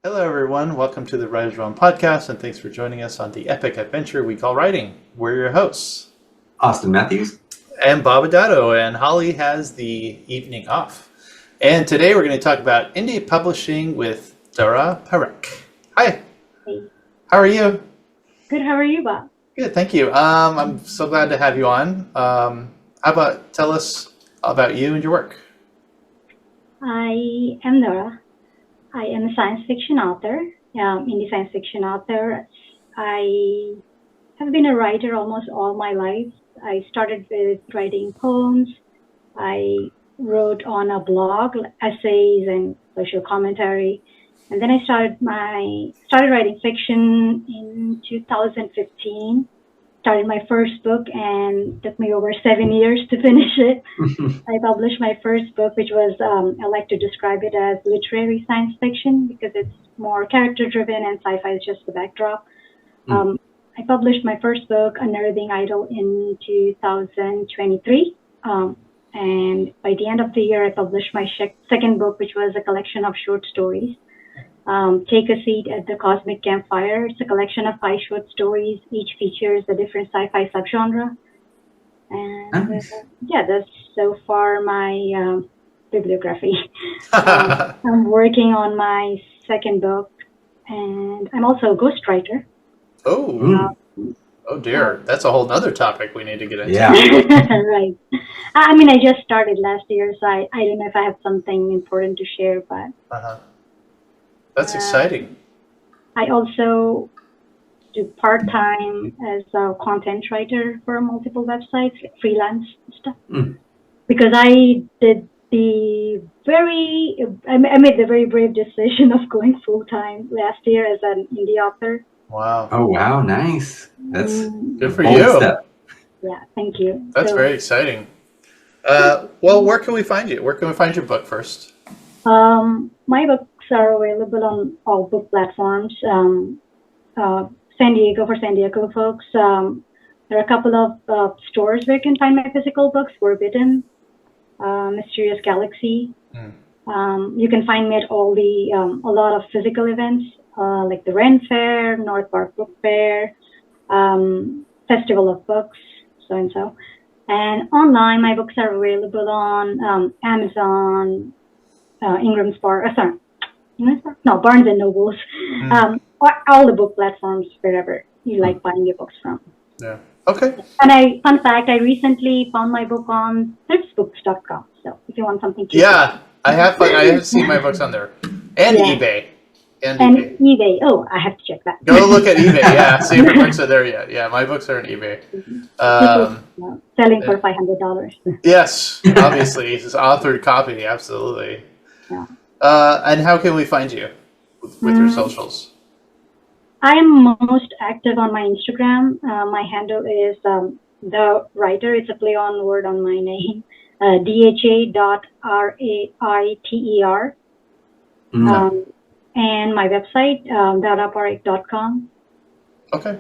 Hello, everyone. Welcome to the Writer's Realm podcast, and thanks for joining us on the epic adventure we call writing. We're your hosts, Austin Matthews. and Bob Adato, and Holly has the evening off. And today we're going to talk about indie publishing with Dhara Parekh. Hi. Hey. How are you? Good. How are you, Bob? Good, thank you. I'm so glad to have you on. How about tell us about you and your work? I am Darah. I am a science fiction author, indie science fiction author. I have been a writer almost all my life. I started with writing poems. I wrote on a blog, essays and social commentary. And then I started writing fiction in 2015. Started my first book and took me over 7 years to finish it. I published my first book, which was, I like to describe it as literary science fiction because it's more character driven and sci-fi is just the backdrop. I published my first book, Unearthing Idol, in 2023. And by the end of the year, I published my second book, which was a collection of short stories. Take a Seat at the Cosmic Campfire. It's a collection of 5 short stories. Each features a different sci-fi subgenre. And Nice. that's so far my bibliography. I'm working on my second book, and I'm also a ghostwriter. Oh, oh dear. That's a whole nother topic we need to get into. Yeah. Right. I mean, I just started last year, so I don't know if I have something important to share, but Uh-huh. That's exciting. I also do part-time as a content writer for multiple websites, like freelance stuff. Because I made the very brave decision of going full-time last year as an indie author. Wow. Oh, wow. Nice. That's Good for bold you. step. Yeah, thank you. That's very exciting. Well, where can we find you? Where can we find your book first? My books are available on all book platforms. San Diego folks, there are a couple of stores where you can find my physical books, Forbidden, Mysterious Galaxy. You can find me at all a lot of physical events, like the Ren Fair, North Park Book Fair, Festival of Books, so and so. And online, my books are available on Amazon, Barnes and Nobles, all the book platforms, wherever you like buying your books from. Yeah. Okay. And fun fact, I recently found my book on thriftsbooks.com. So if you want something cheap. Yeah, I have seen my books on there, and eBay, and eBay. Oh, I have to check that. Go look at eBay. Yeah, see if your books are there yet. Yeah, my books are on eBay. Selling for $500. Yes, obviously, it's an authored copy. Absolutely. Yeah. And how can we find you with your socials? I am most active on my Instagram. My handle is The Writer. It's a play on word on my name. DHA.RAITER. And my website, daraparekh.com. Okay.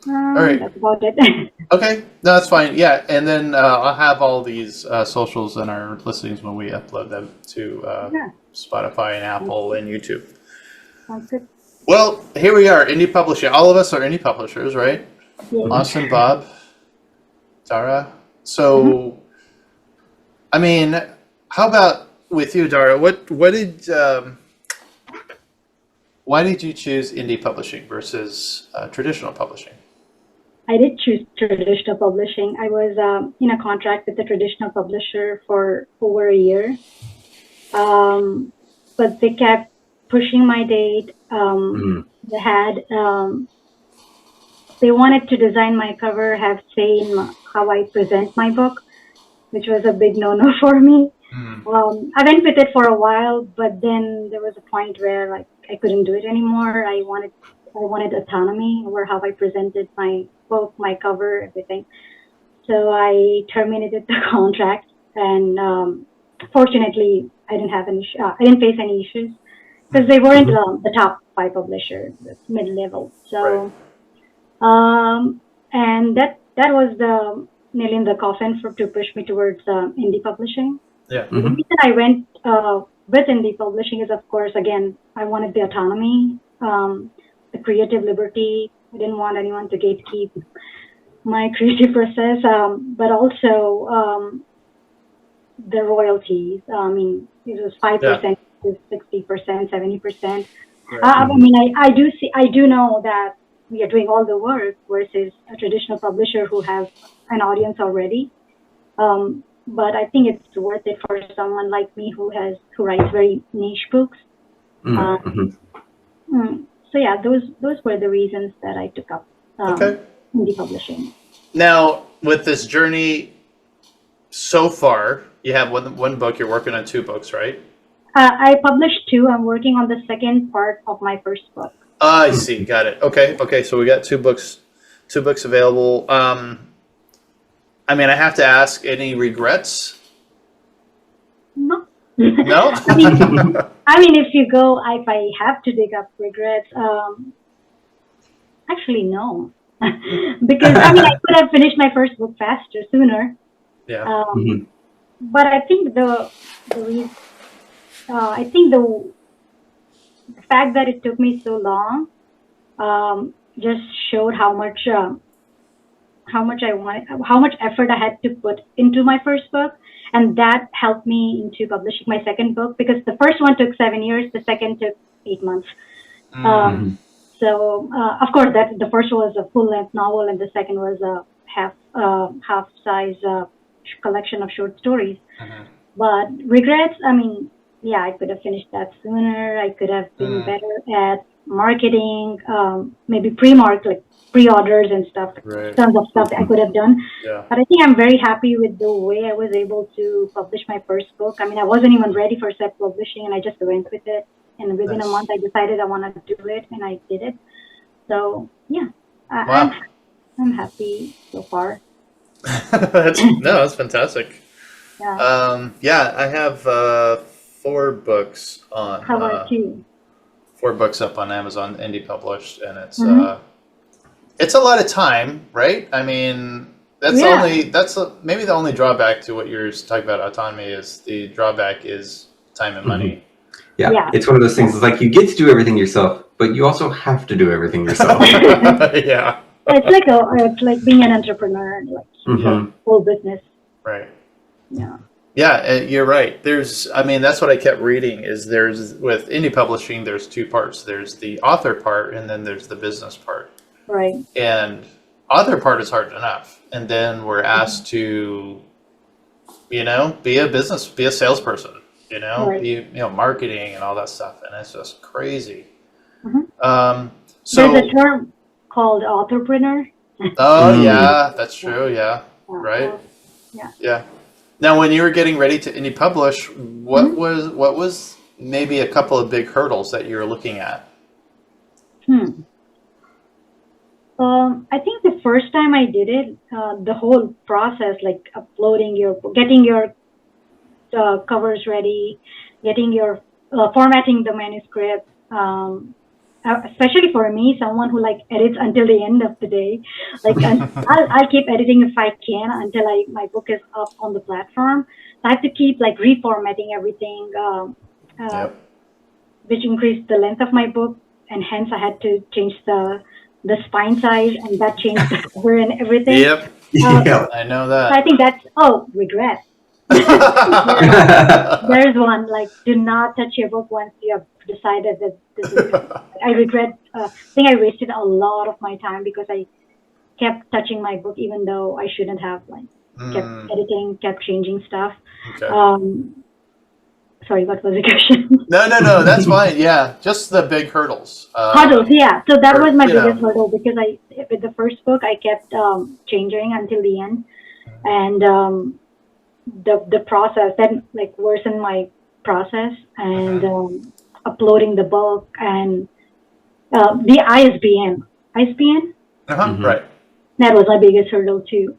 All right. That's about it. Okay. No, that's fine. Yeah. And then I'll have all these socials in our listings when we upload them to Spotify and Apple and YouTube. Sounds good. Well, here we are, indie publishing. All of us are indie publishers, right? Yeah. Austin, Bob, Dhara. So, I mean, how about with you, Dhara? Why did you choose indie publishing versus traditional publishing? I did choose traditional publishing. I was in a contract with the traditional publisher for over a year, but they kept pushing my date. They wanted to design my cover, have say in how I present my book, which was a big no-no for me. I went with it for a while, but then there was a point where I couldn't do it anymore. I wanted autonomy over how I presented my book, my cover, everything. So I terminated the contract, and fortunately, I didn't face any issues because they weren't the top 5 publishers, mid-level. So, and that was the nail in the coffin to push me towards indie publishing. Yeah. The reason I went with indie publishing is, of course, again, I wanted the autonomy, the creative liberty. I didn't want anyone to gatekeep my creative process, but also the royalties. I mean, it was 5% to 60%, 70%. I mean, I do know that we are doing all the work versus a traditional publisher who has an audience already. But I think it's worth it for someone like me who writes very niche books. So yeah, those were the reasons that I took up indie publishing. Now, with this journey so far, you have one book. You're working on 2 books, right? I published 2. I'm working on the second part of my first book. I see. Got it. Okay. So we got 2 books available. I mean, I have to ask, any regrets? No. No? I mean, if I have to dig up regrets, actually, no. Because, I mean, I could have finished my first book sooner. Yeah. But I think the fact that it took me so long just showed how much effort I had to put into my first book, and that helped me into publishing my second book, because the first one took 7 years, the second took 8 months. So of course, that the first was a full-length novel, and the second was a half-size collection of short stories. But regrets, I mean, yeah, I could have finished that sooner. I could have been better at marketing, maybe pre-orders and stuff. Tons of stuff I could have done. But I think I'm very happy with the way I was able to publish my first book. I mean, I wasn't even ready for self-publishing, and I just went with it. And within a month, I decided I wanted to do it, and I did it. So yeah, I'm happy so far. That's fantastic. Yeah. I have 4 books on. How about you? 4 books up on Amazon, indie published, and it's a lot of time, right? I mean, maybe the only drawback to what you're talking about autonomy is the drawback is time and money. Yeah, it's one of those things. It's like you get to do everything yourself, but you also have to do everything yourself. Yeah. It's like being an entrepreneur, like whole business. Right. Yeah. Yeah, you're right. That's what I kept reading is with indie publishing, there's 2 parts. There's the author part, and then there's the business part. Right. And author part is hard enough. And then we're asked to, be a salesperson, marketing and all that stuff. And it's just crazy. So there's a term called authorpreneur. Oh, yeah, that's true. Yeah. Right. Yeah. Now, when you were getting ready to indie publish, what was maybe a couple of big hurdles that you were looking at? I think the first time I did it, the whole process, like getting your covers ready, formatting the manuscript, especially for me, someone who edits until the end of the day. I'll keep editing if I can until my book is up on the platform. So I have to keep reformatting everything, which increased the length of my book, and hence I had to change the spine size, and that changed the cover and everything. Yep. I know that. So I think that's regret. There's one, do not touch your book once you have decided that this is I regret. I think I wasted a lot of my time because I kept touching my book even though I shouldn't have. Kept editing, kept changing stuff. Okay. Sorry, what was the question? No, that's fine. Yeah, just the big hurdles. Hurdles, yeah. So that was my biggest hurdle, because with the first book I kept changing until the end, and the process then worsened my process, and uploading the book, and the ISBN, right. That was my biggest hurdle too,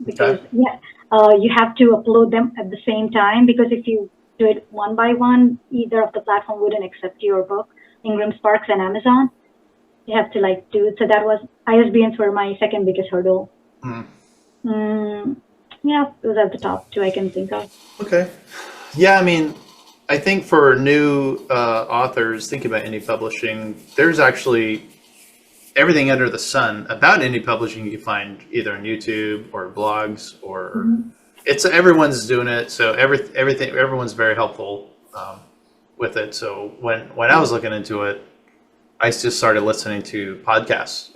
because you have to upload them at the same time, because if you do it one by one, either of the platform wouldn't accept your book. Ingram Sparks and Amazon, you have to do it. So that was ISBNs were my second biggest hurdle. Yeah, those are the top 2 I can think of. Okay. Yeah, I mean, I think for new authors thinking about indie publishing, there's actually everything under the sun about indie publishing you can find either on YouTube or blogs or it's everyone's doing it. So everyone's very helpful with it. So when I was looking into it, I just started listening to podcasts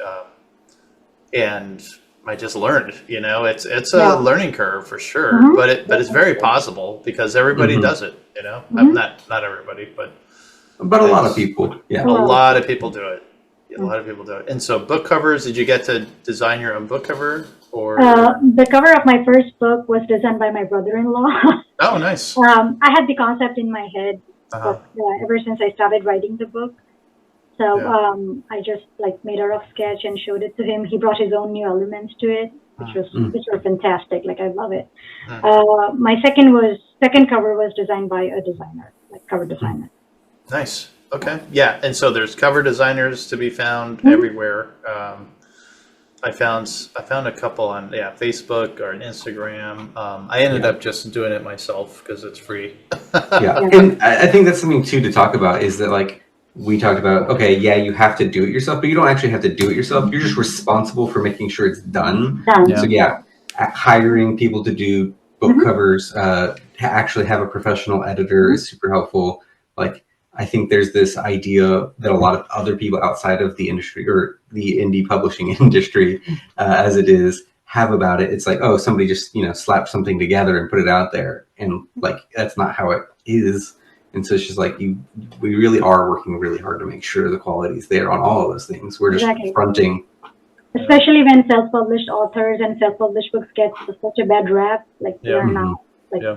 and I just learned, it's a learning curve for sure, but it's very possible because everybody does it, not everybody, but a lot of people, a lot of people do it. A lot of people do it. And so book covers, did you get to design your own book cover or? The cover of my first book was designed by my brother-in-law. Oh, nice. I had the concept in my head ever since I started writing the book. So I just made a rough sketch and showed it to him. He brought his own new elements to it, which were fantastic. I love it. My second cover was designed by a designer, cover designer. Nice. Okay. Yeah. And so there's cover designers to be found everywhere. I found a couple on Facebook or on Instagram. I ended up just doing it myself because it's free. And I think that's something too to talk about is that we talked about, okay, you have to do it yourself, but you don't actually have to do it yourself. You're just responsible for making sure it's done. So hiring people to do book covers, to actually have a professional editor is super helpful. I think there's this idea that a lot of other people outside of the industry or the indie publishing industry, as it is, have about it. It's somebody just, slapped something together and put it out there. And that's not how it is. And so it's just we really are working really hard to make sure the quality is there on all of those things. We're just fronting. Especially when self-published authors and self-published books get such a bad rap, they're not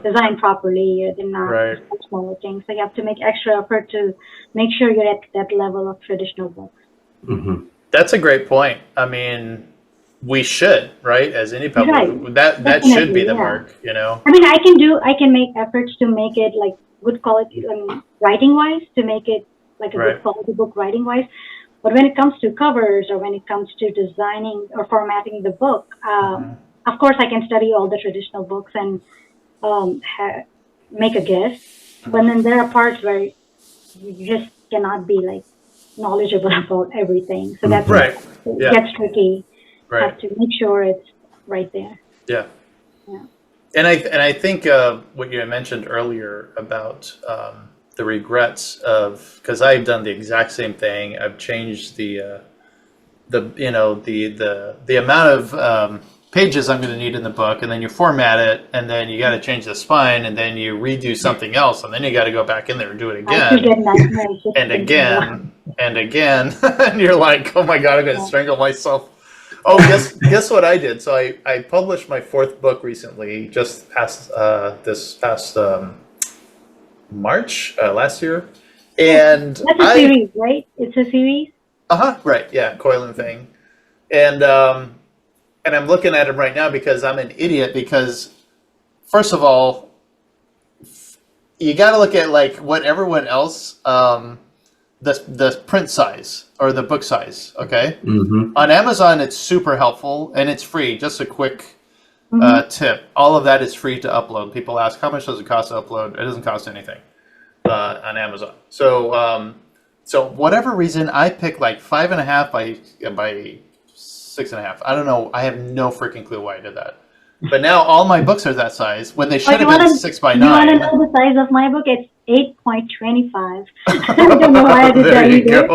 designed properly, they're not smaller things. So you have to make extra effort to make sure you're at that level of traditional books. That's a great point. I mean, we should, right? As indie publishers, that should be the mark, I mean, I can make efforts to make it good quality, writing wise, to make it a good quality book writing wise. But when it comes to covers or when it comes to designing or formatting the book, of course I can study all the traditional books and make a guess. But then there are parts where you just cannot be knowledgeable about everything. So that's it gets tricky. Have to make sure it's right there. Yeah. And I think what you mentioned earlier about the regrets of, because I've done the exact same thing. I've changed the amount of pages I'm going to need in the book, and then you format it, and then you got to change the spine, and then you redo something else, and then you got to go back in there and do it again, and again, and again, and you're like, oh my God, I'm going to strangle myself. Oh, guess what I did? So I published my fourth book recently, just this past March last year, and that's a series, right? It's a series. Right. Yeah, Coil and Thing, and I'm looking at them right now because I'm an idiot. Because first of all, you got to look at what everyone else. The print size or the book size, okay? On Amazon, it's super helpful and it's free. Just a quick tip. All of that is free to upload. People ask, how much does it cost to upload? It doesn't cost anything on Amazon. So whatever reason, I picked 5.5 by 6.5. I don't know. I have no freaking clue why I did that. But now all my books are that size when they should have been 6 by 9. You want to know the size of my book? It's 8.25. I don't know why I did that either.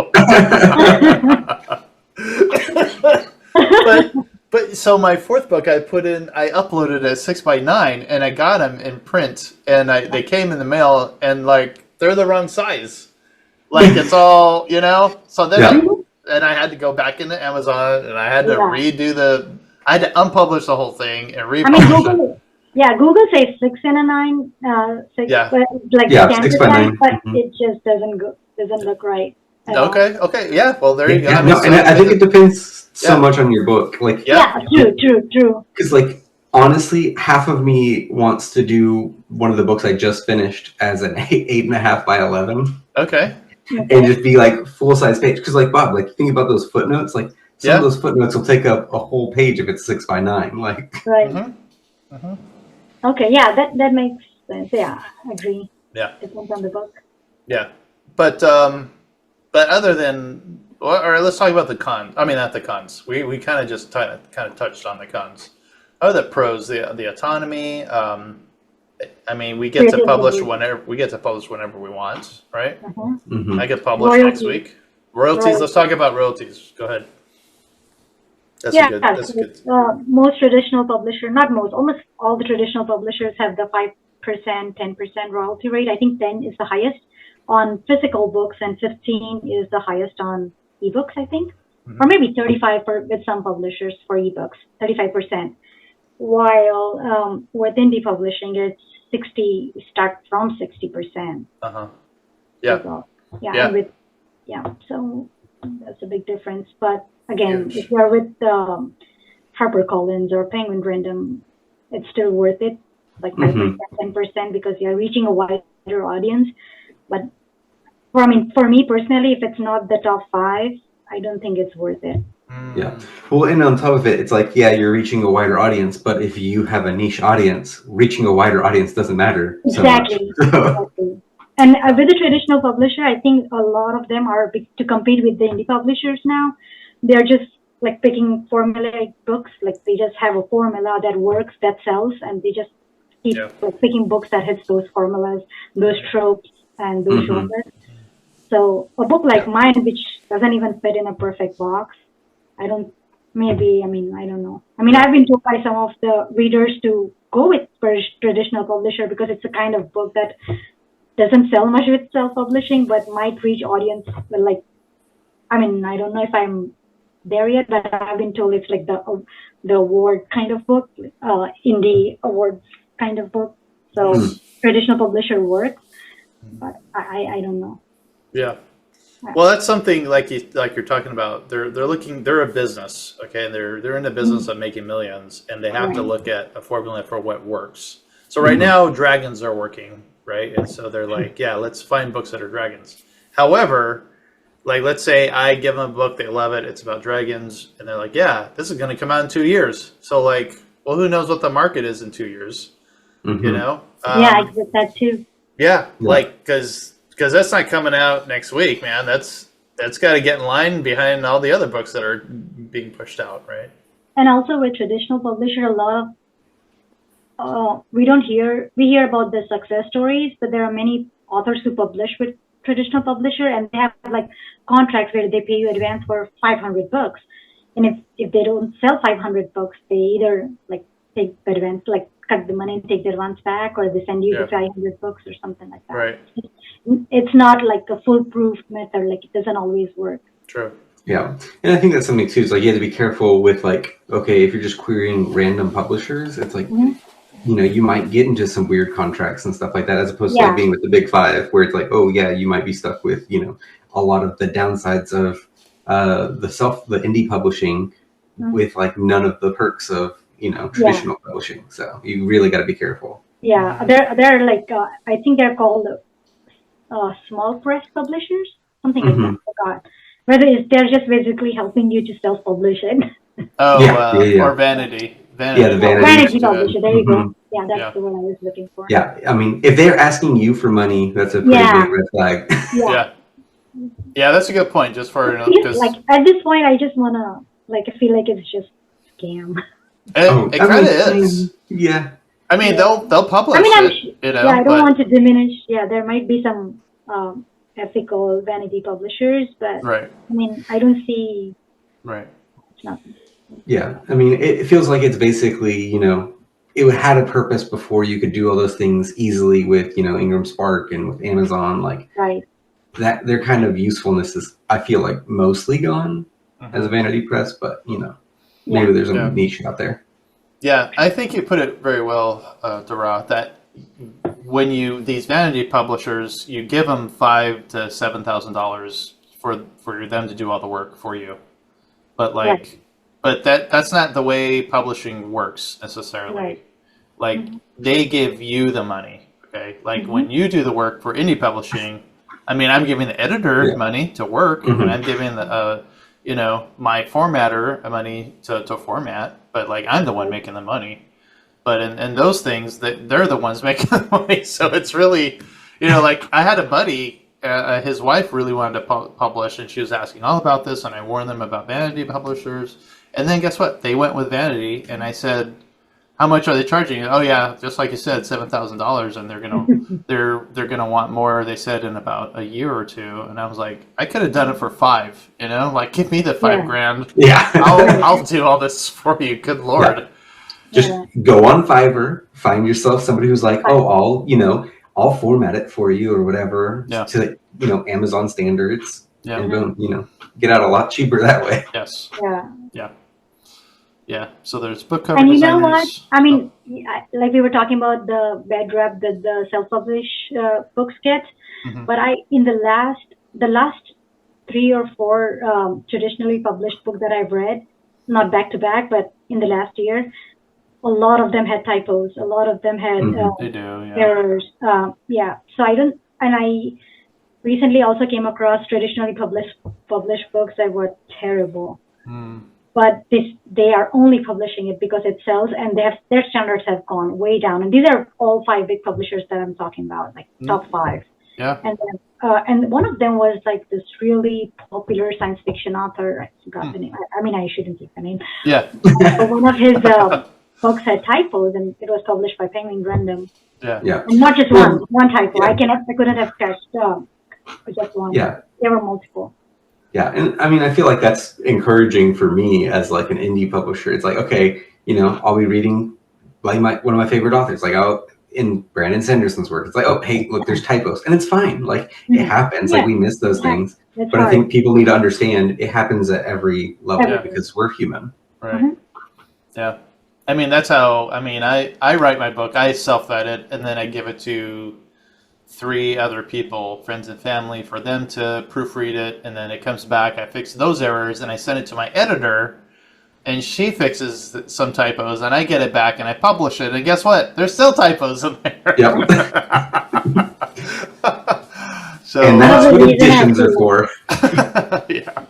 But so my fourth book, I uploaded as 6 by 9, and I got them in print, and they came in the mail, and they're the wrong size. It's all So then, and I had to go back into Amazon, and I had to redo I had to unpublish the whole thing and republish it. Google says 6 and a 9, 6, but 6 by 9, but it just doesn't look right. Okay, yeah. Well, there you go. And I think it depends so much on your book. True. Because honestly, half of me wants to do one of the books I just finished as an 8.5 by 11. Okay. And just be full size page. Because Bob, think about those footnotes. Some of those footnotes will take up a whole page if it's 6 by 9. Right. Okay, that makes sense. Yeah, I agree. Yeah. Depends on the book. Yeah. But other than, or let's talk about the cons. I mean, not the cons. We kind of just kind of touched on the cons. Other pros, the autonomy. I mean, we get to publish whenever we want, right? I get published next week. Royalties. Let's talk about royalties. Go ahead. That's good. Most traditional publishers, not most, almost all the traditional publishers have the 5%, 10% royalty rate. I think 10 is the highest on physical books and 15 is the highest on ebooks, I think. Or maybe 35 with some publishers for ebooks, 35%. While with indie publishing, it's 60, start from 60%. Yeah. So, so that's a big difference. But again, if you're with HarperCollins or Penguin Random, it's still worth it, like 5%, 10%, because you're reaching a wider audience. But for me personally, if it's not the top 5, I don't think it's worth it. Yeah. Well, and on top of it, it's like, yeah, you're reaching a wider audience, but if you have a niche audience, reaching a wider audience doesn't matter. Exactly. Exactly. And with the traditional publisher, I think a lot of them are to compete with the indie publishers now. They're just like picking formulaic books, like they just have a formula that works, that sells, and they just keep like picking books that hits those formulas, those tropes, and those genres. So a book like mine, which doesn't even fit in a perfect box, I don't know. I mean, I've been told by some of the readers to go with traditional publisher because it's a kind of book that doesn't sell much with self-publishing, but might reach audience. Like, I mean, I don't know if I'm there yet, but I've been told it's like the award kind of book, indie awards kind of book. So traditional publisher works, but I don't know. Yeah. Well, that's something like you're talking about. They're a business, okay, and they're in the business of making millions, and they have to look at a formula for what works. So right now, dragons are working, right? And so they're like, yeah, let's find books that are dragons. However, like let's say I give them a book, they love it, it's about dragons, and they're like, yeah, this is going to come out in 2 years. So like, well, who knows what the market is in 2 years? You know? I get that too. Yeah, like because that's not coming out next week, man. That's got to get in line behind all the other books that are being pushed out, right? And also with traditional publisher, a lot of we hear about the success stories, but there are many authors who publish with traditional publisher, and they have like contracts where they pay you advance for 500 books, and if they don't sell 500 books, they either like take the advance, like cut the money and take the advance back, or they send you the 500 books or something like that. Right. It's not like a foolproof method. Like it doesn't always work. True. Yeah, and I think that's something too. Is like you have to be careful with like, okay, if you're just querying random publishers, it's like, you know, you might get into some weird contracts and stuff like that, as opposed to like being with the big 5, where it's like, oh yeah, you might be stuck with, you know, a lot of the downsides of the indie publishing with like none of the perks of, you know, traditional publishing. So you really got to be careful. Yeah, they're like I think they're called small press publishers, something like that. I forgot. Whether they're just basically helping you to self-publish it. Or vanity. Yeah, the vanity publisher. There you go. Yeah, that's the one I was looking for. Yeah, I mean, if they're asking you for money, that's a pretty big red flag. Yeah, that's a good point. Just for like at this point, I just wanna I feel like it's just scam. It kind of is. Yeah. I mean, they'll publish it. You know, I don't want to diminish. Yeah, there might be some ethical vanity publishers, but I mean, I don't see. Right. It's nothing. Yeah, I mean, it feels like it's basically, you know, it had a purpose before you could do all those things easily with, you know, Ingram Spark and with Amazon, like that. Their kind of usefulness is, I feel like, mostly gone as a vanity press, but you know, maybe there's a niche out there. Yeah, I think you put it very well, Darah, that when these vanity publishers, you give them $5,000 to $7,000 for them to do all the work for you, but but that's not the way publishing works necessarily. Like they give you the money, okay? Like when you do the work for indie publishing, I mean, I'm giving the editor money to work, and I'm giving the you know, my formatter money to format, but like I'm the one making the money. But in those things, that they're the ones making the money. So it's really, You know, like I had a buddy, his wife really wanted to publish, and she was asking all about this, and I warned them about vanity publishers. And then guess what? They went with vanity, and I said, "How much are they charging?" Oh yeah, just like you said, $7,000, and they're gonna want more. They said in about a year or two, and I was like, I could have done it for 5. You know, like give me the $5,000. Yeah. I'll do all this for you. Good Lord. Yeah. Just go on Fiverr, find yourself somebody who's like, oh, I'll format it for you or whatever to, Amazon standards. Yeah. And boom, get out a lot cheaper that way. Yes. Yeah. Yeah. Yeah. So there's book cover And you designers. know what? I mean, like we were talking about the bad rap that the self-published books get, but in the last 3 or 4 traditionally published books that I've read, not back to back, but in the last year, a lot of them had typos. A lot of them had They do, yeah. errors. So I recently also came across traditionally published books that were terrible. But they are only publishing it because it sells, and their standards have gone way down. And these are all 5 big publishers that I'm talking about, like top 5. Yeah. And then, and one of them was like this really popular science fiction author. I forgot the name. I mean, I shouldn't keep the name. Yeah. But one of his books had typos, and it was published by Penguin Random. Yeah. Yeah. And not just one typo. I couldn't have catched just one. Yeah. There were multiple. Yeah, and I mean, I feel like that's encouraging for me as like an indie publisher. It's like, okay, I'll be reading like one of my favorite authors, like in Brandon Sanderson's work. It's like, oh, hey, look, there's typos, and it's fine. Like it happens. Like we miss those things, That's but hard. I think people need to understand it happens at every level because we're human. Right. Yeah. I mean, that's how. I mean, I write my book. I self-edit, and then I give it to 3 other people, friends and family, for them to proofread it, and then it comes back. I fix those errors, and I send it to my editor, and she fixes some typos, and I get it back, and I publish it, and guess what? There's still typos in there. Yep. So, and that's what editions are for. Yeah.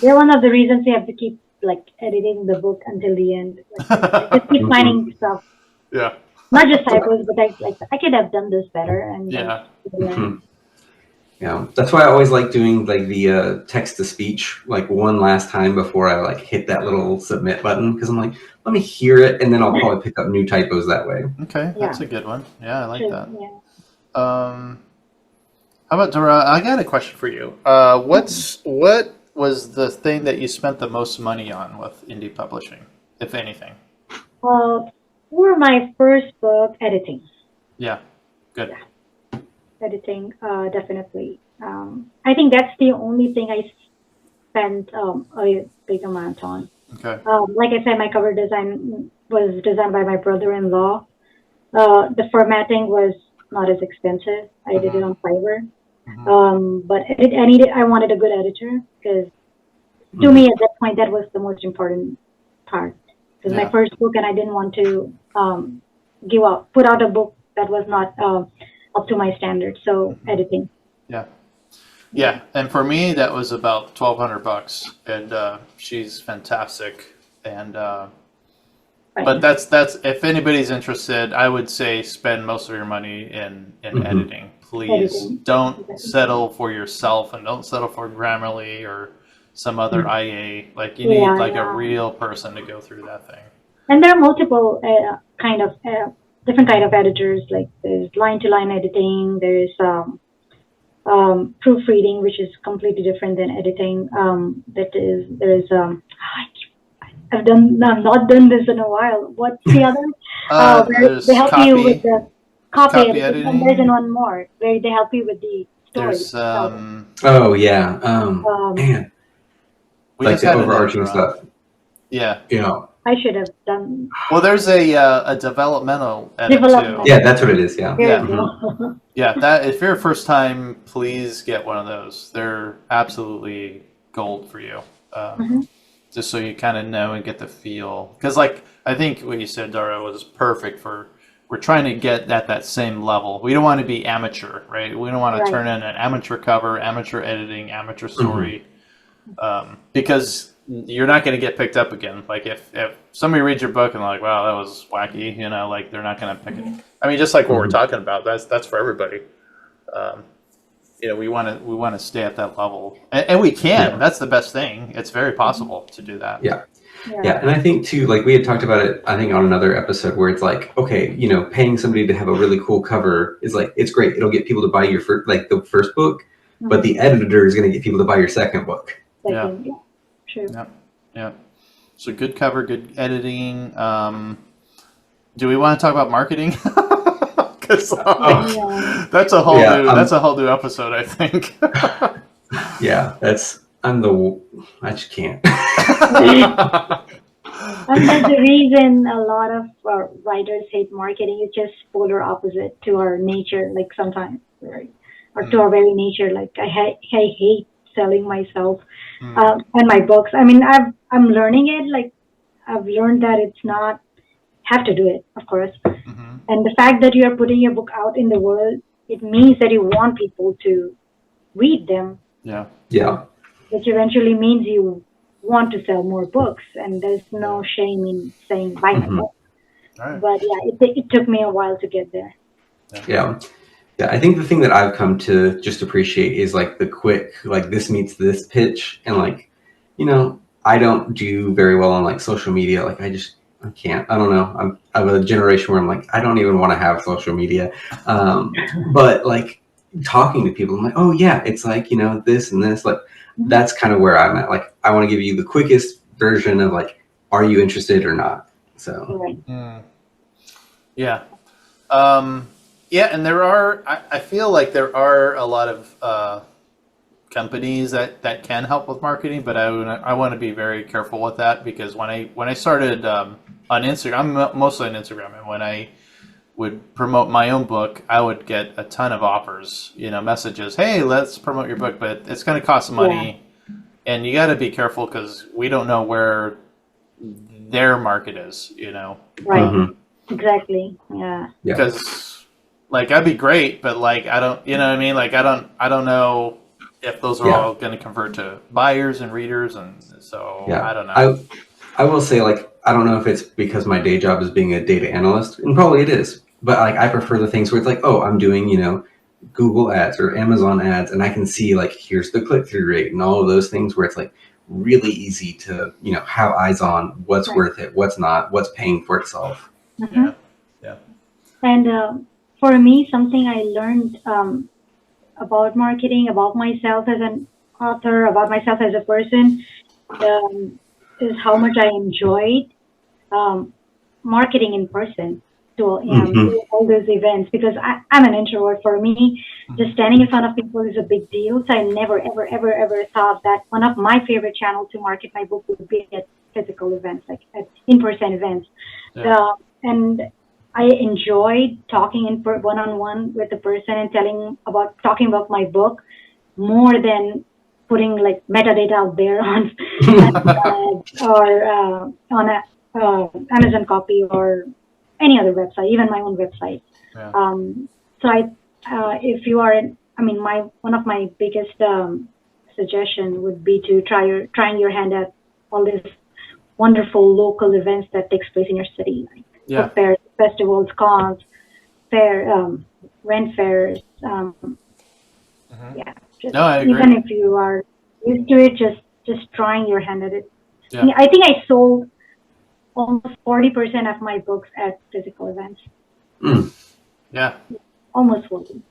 They're one of the reasons you have to keep like editing the book until the end. Like, just keep finding stuff. Yeah. Not just typos, but I could have done this better. And Yeah. Yeah, that's why I always like doing like the text to speech like one last time before I like hit that little submit button, because I'm like, let me hear it, and then I'll probably pick up new typos that way. Okay, that's a good one. Yeah, I like that. Yeah. How about Darah? I got a question for you. What was the thing that you spent the most money on with indie publishing, if anything? For my first book, editing. Yeah, good. Editing, definitely. I think that's the only thing I spent a big amount on. Okay. Like I said, my cover design was designed by my brother-in-law. The formatting was not as expensive. I did it on Fiverr. But I wanted a good editor, because to me at that point that was the most important part. It was my first book, and I didn't want to put out a book that was not up to my standards. So editing. Yeah, and for me that was about $1,200, and she's fantastic. And but that's if anybody's interested, I would say spend most of your money in editing. Please don't settle for yourself, and don't settle for Grammarly or some other IA. Like you need a real person to go through that thing. And there are multiple different kind of editors. Like there's line-to-line editing. There's proofreading, which is completely different than editing. I've not done this in a while. What's the other? Where they help you with the copy editing. And there's one more where they help you with the story. There's oh yeah, man, like the overarching stuff. Yeah. I should have done. Well, there's a developmental edit too. Yeah, that's what it is. Yeah. Yeah. That if you're a first time, please get one of those. They're absolutely gold for you. Just so you kind of know and get the feel. Because I think what you said, Darah, was perfect we're trying to get at that same level. We don't want to be amateur, right? We don't want to turn in an amateur cover, amateur editing, amateur story, because you're not going to get picked up again. Like if somebody reads your book and like, wow, that was wacky, they're not going to pick it. I mean, just like what we're talking about, that's for everybody. we want to stay at that level, and we can. That's the best thing. It's very possible to do that. Yeah, and I think too, like we had talked about it, I think on another episode where it's like, okay, paying somebody to have a really cool cover is like, it's great. It'll get people to buy your the first book, but the editor is going to get people to buy your second book. Yeah. True. Yeah. So good cover, good editing. Do we want to talk about marketing? Because that's a whole new episode, I think. Yeah, I just can't. And that's the reason a lot of writers hate marketing. It's just polar opposite to our nature, like sometimes, right? Or to our very nature. Like I hate selling myself and my books. I mean, I'm learning it. Like I've learned that it's not have to do it, of course. And the fact that you are putting your book out in the world, it means that you want people to read them. Yeah. Which eventually means you want to sell more books, and there's no shame in saying buy my book. Right. But it took me a while to get there. Yeah. I think the thing that I've come to just appreciate is like the quick, like this meets this pitch, and like, I don't do very well on like social media. Like I can't. I don't know. I'm of a generation where I'm like, I don't even want to have social media. But like talking to people, I'm like, oh yeah, it's like this and this. Like that's kind of where I'm at. Like I want to give you the quickest version of like, are you interested or not? So yeah. And there are. I feel like there are a lot of companies that can help with marketing, but I want to be very careful with that, because when I started on Instagram, I'm mostly on Instagram, and when I would promote my own book, I would get a ton of offers, messages, hey, let's promote your book, but it's going to cost money, and you got to be careful because we don't know where their market is, Right. Exactly. Yeah. Because like that'd be great, but like I don't, what I mean? Like I don't know if those are all going to convert to buyers and readers, and so I don't know. I will say, like, I don't know if it's because my day job is being a data analyst, and probably it is, but like I prefer the things where it's like, oh, I'm doing Google ads or Amazon ads, and I can see like here's the click-through rate and all of those things where it's like really easy to have eyes on what's worth it, what's not, what's paying for itself. Yeah. And for me, something I learned about marketing, about myself as an author, about myself as a person, is how much I enjoyed marketing in person to all those events, because I'm an introvert. For me, just standing in front of people is a big deal. So I never, ever, ever, ever thought that one of my favorite channels to market my book would be at physical events, like at in-person events. Yeah. And I enjoyed talking one-on-one with the person and talking about my book more than putting like metadata out there on or on a Amazon copy or any other website, even my own website. Yeah. So if you are, one of my biggest suggestion would be to trying your hand at all these wonderful local events that takes place in your city, like book fairs, festivals, cons, rent fairs. I agree. Even if you are used to it, just trying your hand at it. Yeah. I think I sold almost 40% of my books at physical events. Yeah. Almost 40.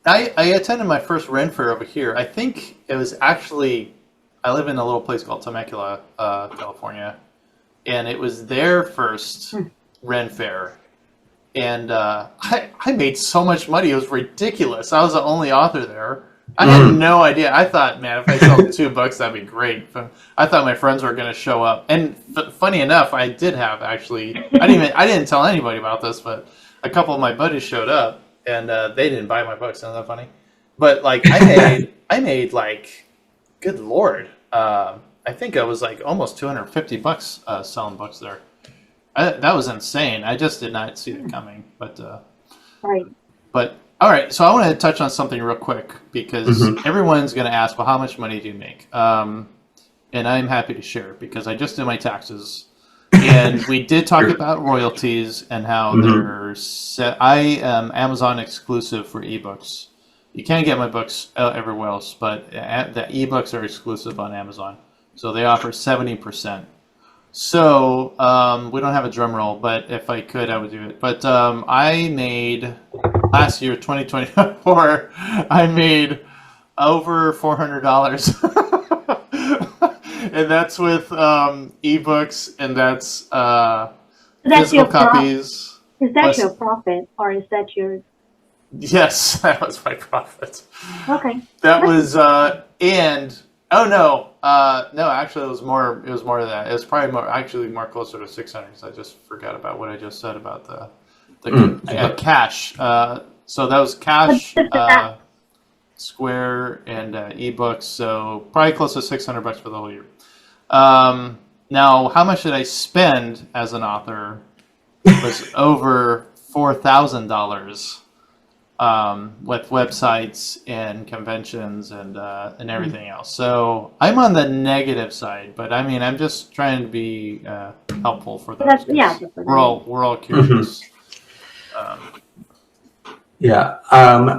I attended my first Ren Fair over here. I think it was actually, I live in a little place called Temecula, California, and it was their first Ren Fair. And I made so much money. It was ridiculous. I was the only author there. I had no idea. I thought, man, if I sold 2 books, that'd be great. But I thought my friends were going to show up. And funny enough, I did have actually. I didn't tell anybody about this, but a couple of my buddies showed up, and they didn't buy my books. Isn't that funny? But like, I made like, good lord, I think I was like almost $250 selling books there. That was insane. I just did not see it coming. But right. But all right, so I want to touch on something real quick, because everyone's going to ask, well, how much money do you make? And I'm happy to share, because I just did my taxes, and we did talk about royalties and how they're set. I am Amazon exclusive for ebooks, you can't get my books everywhere else, but the ebooks are exclusive on Amazon. So they offer 70%. So we don't have a drum roll, but if I could, I would do it. But I made last year, 2024, I made over $400, and that's with ebooks, and that's That's physical your copies. Is that plus- your profit, or is that your? Yes, that was my profit. Okay. That was and oh no, no, actually it was more. It was more than that. It was probably more closer to 600. Because I just forgot about what I just said about the cash. So that was cash, Square, and ebooks. So probably close to $600 for the whole year. Now, how much did I spend as an author? Was over $4,000. With websites and conventions and everything else. So I'm on the negative side, but I mean, I'm just trying to be helpful for those. Yeah. We're all curious.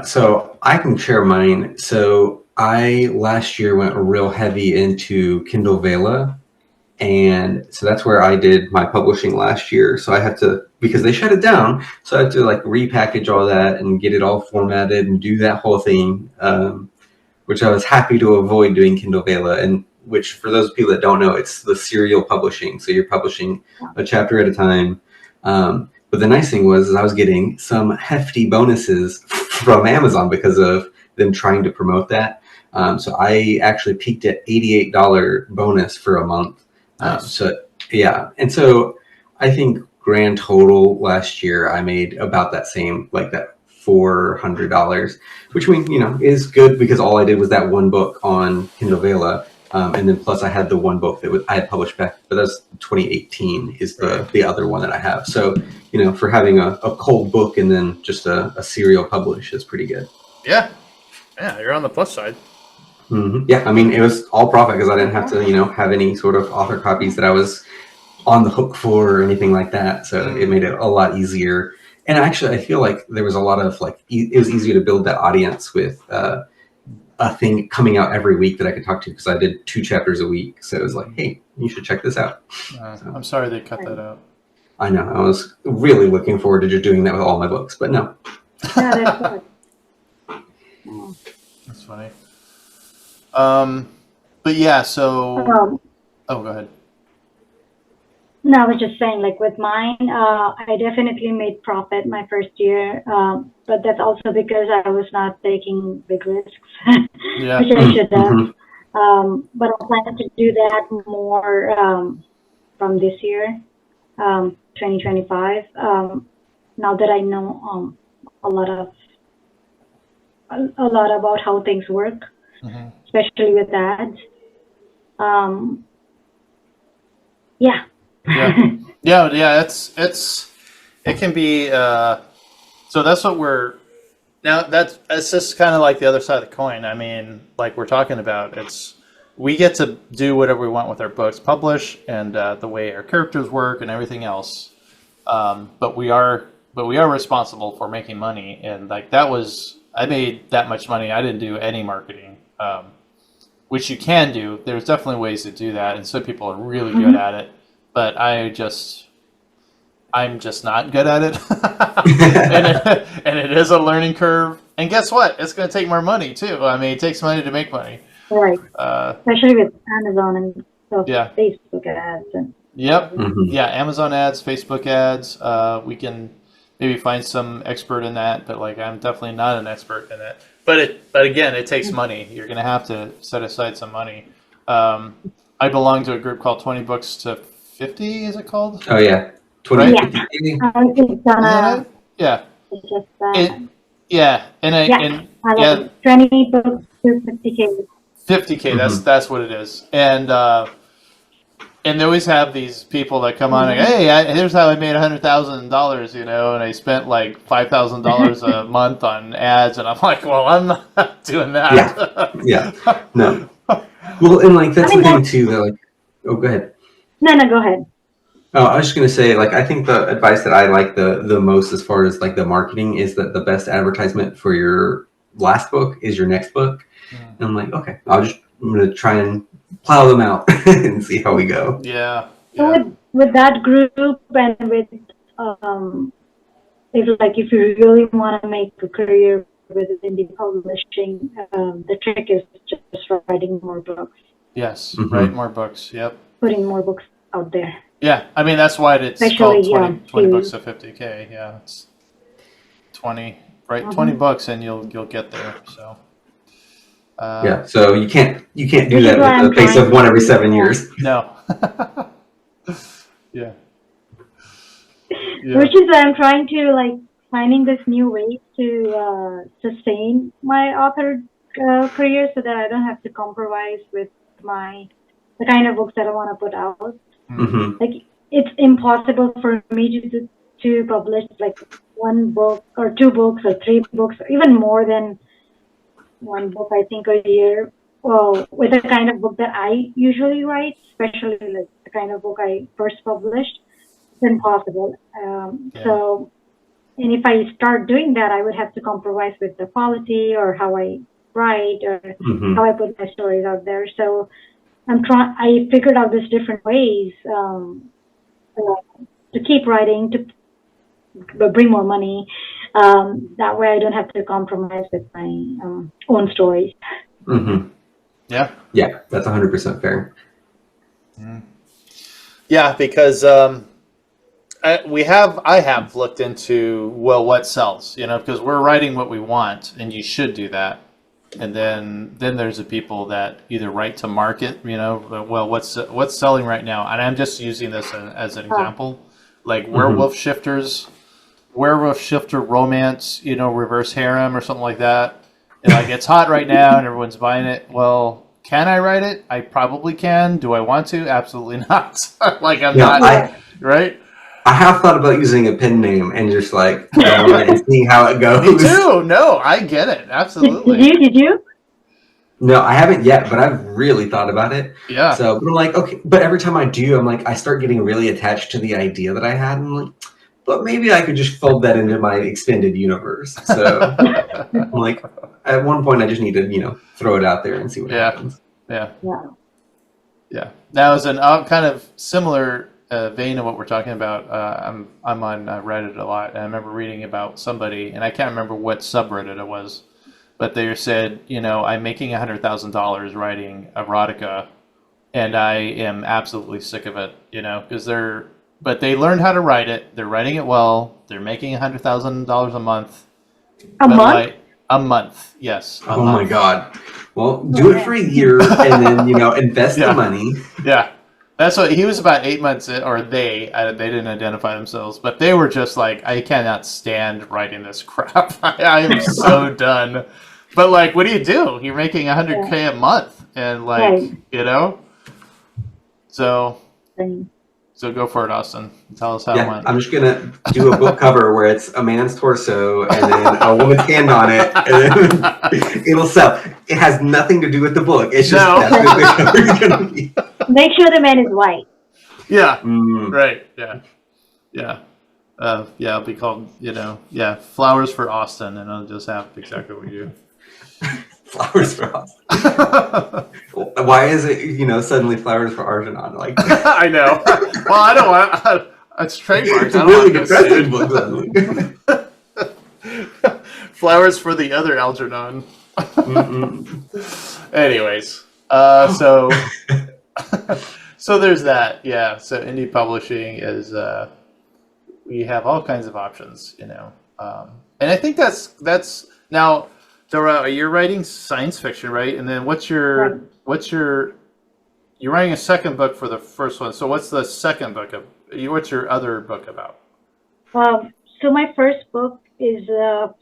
So I can share mine. So I last year went real heavy into Kindle Vela. And so that's where I did my publishing last year. So I had to, because they shut it down, so I had to like repackage all that and get it all formatted and do that whole thing, which I was happy to avoid doing Kindle Vela. And which, for those people that don't know, it's the serial publishing. So you're publishing a chapter at a time. But the nice thing was I was getting some hefty bonuses from Amazon because of them trying to promote that. So I actually peaked at $88 bonus for a month. Nice. And so I think grand total last year I made about that same, like that $400, which is good because all I did was that one book on Kindle Vela, and then plus I had the one book that I had published back, but that's 2018 is the other one that I have. So for having a cold book and then just a serial publish is pretty good. Yeah, you're on the plus side. Mm-hmm. Yeah, I mean, it was all profit because I didn't have to, have any sort of author copies that I was on the hook for or anything like that. So it made it a lot easier. And actually, I feel like there was a lot of it was easier to build that audience with a thing coming out every week that I could talk to because I did 2 chapters a week. So it was like, hey, you should check this out. I'm sorry they cut that out. I know. I was really looking forward to just doing that with all my books, but no. Yeah, that's good. That's funny. But yeah, so go ahead. No, I was just saying, like with mine, I definitely made profit my first year, but that's also because I was not taking big risks, Yeah. which I should have. But I plan to do that more from this year, 2025. Now that I know a lot about how things work, especially with ads. Yeah. Yeah. It can be. So that's what we're now. It's just kind of like the other side of the coin. I mean, like we're talking about, we get to do whatever we want with our books, publish, and the way our characters work and everything else. But we are responsible for making money, and like I made that much money. I didn't do any marketing. Which you can do. There's definitely ways to do that, and some people are really good at it. But I'm just not good at it, and it is a learning curve. And guess what? It's going to take more money too. I mean, it takes money to make money. Right. Especially with Amazon and stuff, Yeah. Facebook ads and. Yep. Yeah, Amazon ads, Facebook ads. We can maybe find some expert in that, but like I'm definitely not an expert in it. But again, it takes money. You're going to have to set aside some money. I belong to a group called 20 Books to 50. Is it called? Oh yeah, 20. Yeah. Yeah. It's just yeah, and I love it. 20 books to 50K. 50K. That's what it is, and they always have these people that come on and hey, here's how I made $100,000, and I spent like $5,000 a month on ads, and I'm like, well, I'm not doing that. Yeah. No. Well, and like that's the thing too. That like, oh, go ahead. No, go ahead. Oh, I was just gonna say, like, I think the advice that I like the most as far as like the marketing is that the best advertisement for your last book is your next book. Mm. And I'm like, okay, I'm going to try and plow them out and see how we go. Yeah. So with that group and with if you really want to make a career with indie publishing, the trick is just writing more books. Yes, Mm-hmm. write more books. Yep. Putting more books out there. Yeah, I mean that's why it's Especially, called 20 books to 50K. Yeah, it's 20. Write 20 books and you'll get there. So. Yeah, so you can't do Which that is why with I'm the pace trying of one to- every 7 years. No. Yeah. Which is why I'm trying to finding this new way to sustain my author career so that I don't have to compromise with the kind of books that I want to put out. Mm-hmm. Like it's impossible for me to publish like one book or two books or three books, or even more than one book, I think, a year. Well, with the kind of book that I usually write, especially like the kind of book I first published, it's impossible. So, and if I start doing that, I would have to compromise with the quality or how I write or how I put my stories out there. So I figured out these different ways to keep writing, to bring more money. That way I don't have to compromise with my own stories. Mm-hmm. Yeah. Yeah, that's 100% fair. Mm. Yeah, because I have looked into what sells, because we're writing what we want, and you should do that. And then there's the people that either write to market, what's selling right now. And I'm just using this as an example, like Werewolf Shifter romance, reverse harem or something like that. And like it's hot right now and everyone's buying it. Well, can I write it? I probably can. Do I want to? Absolutely not. Like I'm not, right? I have thought about using a pen name and just and seeing how it goes. Me too. No, I get it. Absolutely. Did you? No, I haven't yet, but I've really thought about it. Yeah. So, but I'm like, okay, but every time I do, I'm like, I start getting really attached to the idea that I had. And I'm like, but maybe I could just fold that into my extended universe. So I'm like, at one point, I just need to, throw it out there and see what happens. Yeah. Now, as an kind of similar vein of what we're talking about, I'm on Reddit a lot, and I remember reading about somebody, and I can't remember what subreddit it was, but they said, I'm making $100,000 writing erotica, and I am absolutely sick of it, because but they learned how to write it. They're writing it well. They're making $100,000 a month. A month? A month, yes. Oh my God. Well, do it for a year and then, invest the money. Yeah. That's what he was about 8 months in, or they didn't identify themselves, but they were just like, I cannot stand writing this crap. I am so done. But like, what do? You're making $100K a month, and so go for it, Austin. Tell us how it went. I'm just gonna do a book cover where it's a man's torso and then a woman's hand on it, and then it'll sell. It has nothing to do with the book. It's just that's what the cover's gonna be. Make sure the man is white. Yeah. Right. Yeah. It'll be called, Flowers for Austin, and it'll just have exactly what we do. Flowers for Austin. Why is it, suddenly Flowers for Arjun? Like, I know. Well, I don't want. It's trademarked. It's a really depressing book suddenly. Flowers for the other Algernon. Anyways, so there's that. Yeah. So indie publishing is we have all kinds of options, and I think that's now. Dara, you're writing science fiction, right? And then you're writing a second book for the first one. So what's the second book what's your other book about? So my first book is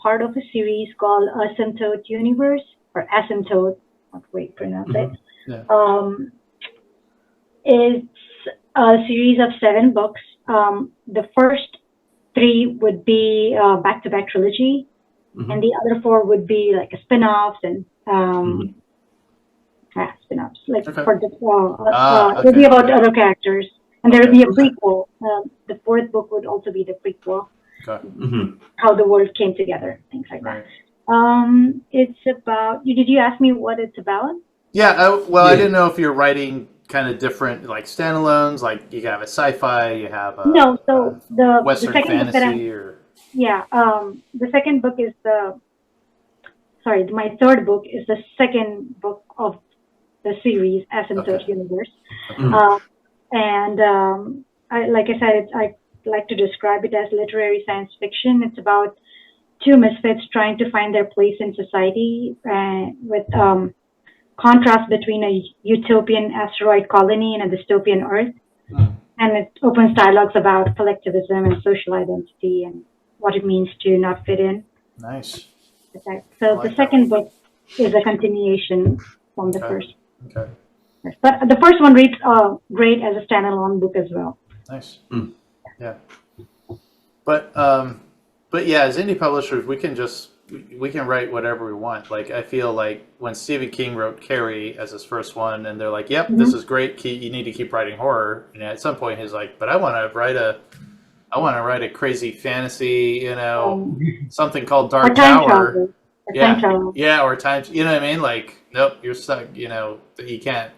part of a series called Asymptote Universe, or Asymptote, not the way you pronounce it. Yeah. It's a series of 7 books. The first 3 would be back-to-back trilogy. And the other 4 would be like a spin-offs and spin-offs, like for the it would be about other characters, and there would be a prequel. The 4th book would also be the prequel, Okay. how the world came together, things like that. It's about. Did you ask me what it's about? Yeah, I Yeah. didn't know if you're writing kind of different, like standalones, like you have a sci-fi, you have No. a So the Western second book that fantasy, or the second book is my third book is the second book of the series Asymptote okay, Universe. okay, Mhm. And like I said, I like to describe it as literary science fiction. It's about two misfits trying to find their place in society, with contrast between a utopian asteroid colony and a dystopian Earth. Hmm, And it opens dialogues about collectivism and social identity and what it means to not fit in. nice. I So the like that one. second book is a continuation from the Okay, first. okay, But the first one reads great as a standalone book as well. nice. Mm. Yeah, but yeah, as indie publishers, we can write whatever we want. Like I feel like when Stephen King wrote Carrie as his first one, and they're like, "Yep, this Mm-hmm. is great. You need to keep writing horror." And at some point, he's like, "But I want to write a crazy fantasy, something called Or Dark time Tower." travel. Or time Yeah, travel. yeah, or time. You know what I mean? Like, nope, you're stuck. You can't.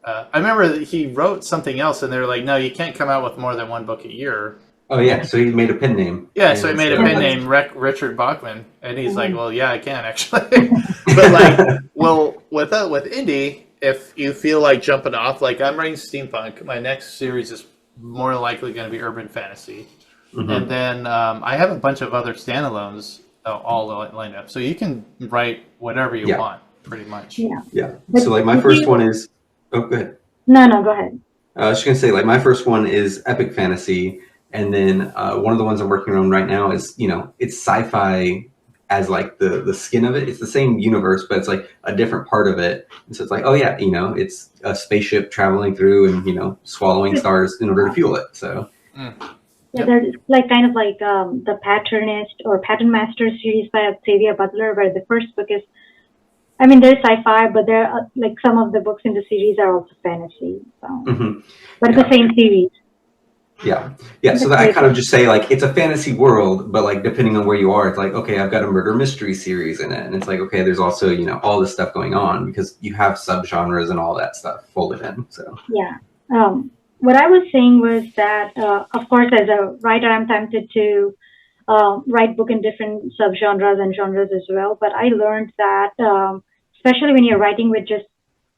I remember that he wrote something else, and they were like, "No, you can't come out with more than one book a year." Oh yeah, so he made a pen name. Yeah, so he And made a so pen Yeah. that's name, Richard Bachman, and he's like, Mhm. "Well, yeah, I can actually." But like, well, with indie, if you feel like jumping off, like I'm writing steampunk, my next series is more likely going to be urban fantasy, and Mhm. then I have a bunch of other standalones all lined up, so you can write whatever you Yeah, want, pretty much. Yeah. yeah. But So like my did first one you? is oh go ahead. No, go ahead. I was just gonna say like my first one is epic fantasy, and then one of the ones I'm working on right now is it's sci-fi as like the skin of it. It's the same universe, but it's like a different part of it. And so it's like, oh yeah, it's a spaceship traveling through and swallowing stars in order to fuel it. So Mm. Yeah, Yep. there's like kind of like the Patternist or Pattern Master series by Octavia Butler, where the first book is, I mean, there's sci-fi, but there are like some of the books in the series are also fantasy. So, mhm. but it's the Yeah. same series. Yeah. So That's that I great. kind of just say like it's a fantasy world, but like depending on where you are, it's like okay, I've got a murder mystery series in it, and it's like okay, there's also all this stuff going on because you have subgenres and all that stuff folded in. So Yeah. What I was saying was that, of course, as a writer, I'm tempted to write book in different subgenres and genres as well. But I learned that, especially when you're writing with just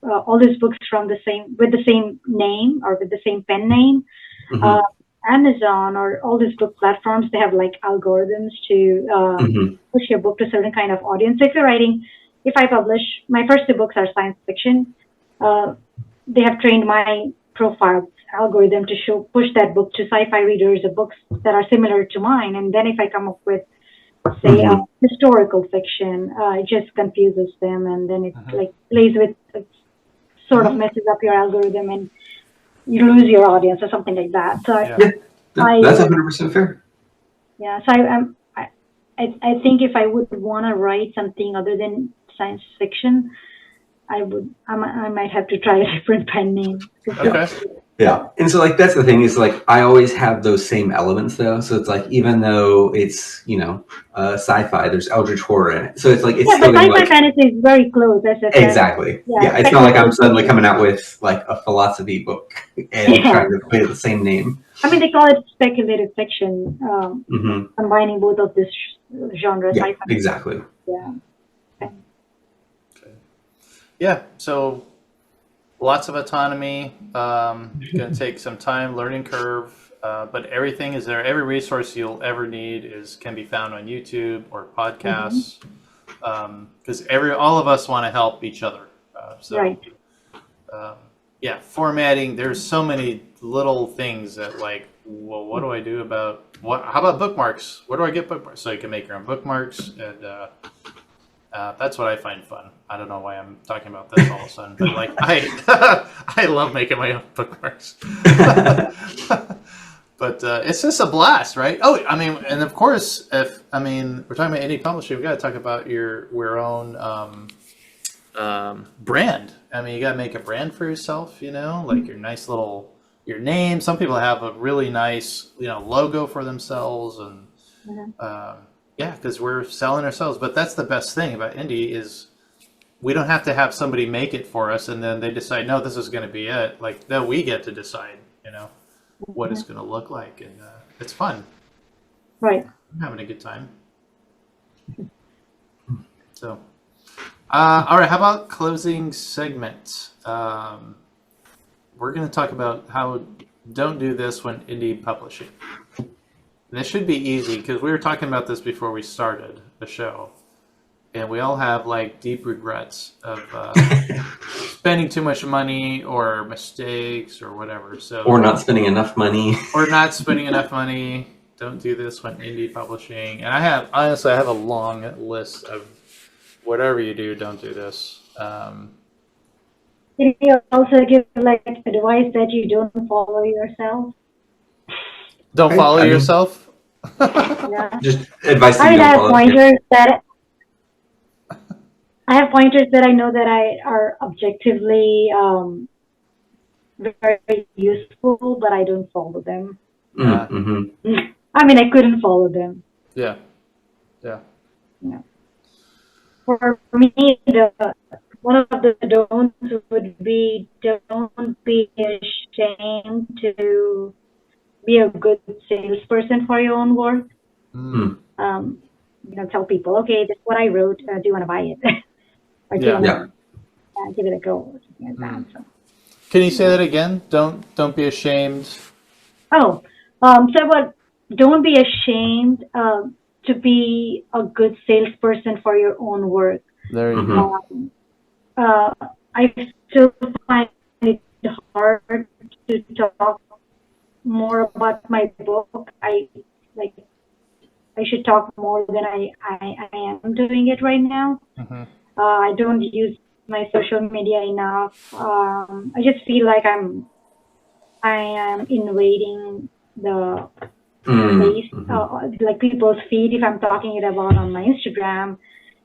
all these books from with the same name or with the same pen name, hmm uh, Amazon or all these book platforms, they have like algorithms to hmm push your book to a certain kind of audience. So if I publish, my first two books are science fiction. Uh, they have trained my profile algorithm to push that book to sci-fi readers or books that are similar to mine. And then if I come up with, say, hmm historical fiction, it just confuses them, and then it Mhm. like plays with, sort of Mhm. messes up your algorithm, and you lose your audience or something like that. So Yeah. yeah, no, I that's 100% fair. yeah, so I think if I would want to write something other than science fiction, I might have to try a different pen name. Okay. Yeah. And so like that's the thing is like I always have those same elements though. So it's like even though it's, sci-fi, there's eldritch horror in it. So it's like it's Yeah, still but gonna be sci-fi like fantasy is very close, SFF. exactly. Yeah, Yeah. It's not like I'm speculative suddenly fiction. coming out with like a philosophy book and Yeah, trying to play the same name. I mean they call it speculative fiction, hmm combining both of this genre, Yeah, sci-fi. exactly. Yeah. Okay. Yeah. So lots of autonomy. Going to take some time, learning curve, but everything is there. Every resource you'll ever need can be found on YouTube or Mm-hmm. podcasts. Because all of us want to help each other. So Right. um, yeah, formatting. There's so many little things that like, well, what do I do about what? How about bookmarks? Where do I get bookmarks? So you can make your own bookmarks, and that's what I find fun. I don't know why I'm talking about this all of a sudden, but like I love making my own bookmarks. But it's just a blast, right? Oh, I mean, and of course, we're talking about indie publishing, we got to talk about your own brand. I mean, you got to make a brand for yourself, like your name. Some people have a really nice, logo for themselves, and Mhm. Yeah, because we're selling ourselves. But that's the best thing about indie is we don't have to have somebody make it for us and then they decide, no, this is going to be it. Like, no, we get to decide, what it's going to look like. And it's fun. Right. I'm having a good time. So, all right, how about closing segment? We're going to talk about how don't do this when indie publishing. And this should be easy because we were talking about this before we started the show. And we all have like deep regrets of spending too much money or mistakes or whatever. So or not spending enough money. or not spending enough money. Don't do this when indie publishing. And I have a long list of whatever you do, don't do this. Can you also give like advice that you don't follow yourself? Don't follow I mean, yourself. Yeah. Just advice that I you mean, don't I have follow. pointers that I know that are objectively very useful, but I don't follow them. Mm-hmm. I mean, I couldn't follow them. Yeah. For me, one of the don'ts would be don't be ashamed to be a good salesperson for your own work. Mm. Tell people, okay, this is what I wrote. Do you want to buy it? Or do you want to give it a go? Or something like that. So. Can you say that again? Don't be ashamed. So what? Don't be ashamed to be a good salesperson for your own work. There you go. I still find it hard to talk more about my book. I should talk more than I am doing it right now. Mm-hmm. I don't use my social media enough. I just feel like I am invading the space, like people's feed. If I'm talking it about on my Instagram,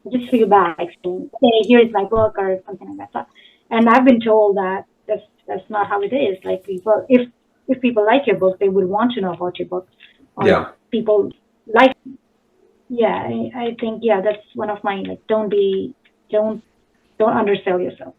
I just feel bad, like saying, "Hey, here's my book" or something like that. And I've been told that that's not how it is. Like people, if people like your book, they would want to know about your book. Or people like. Yeah, I think that's one of my like. Don't undersell yourself.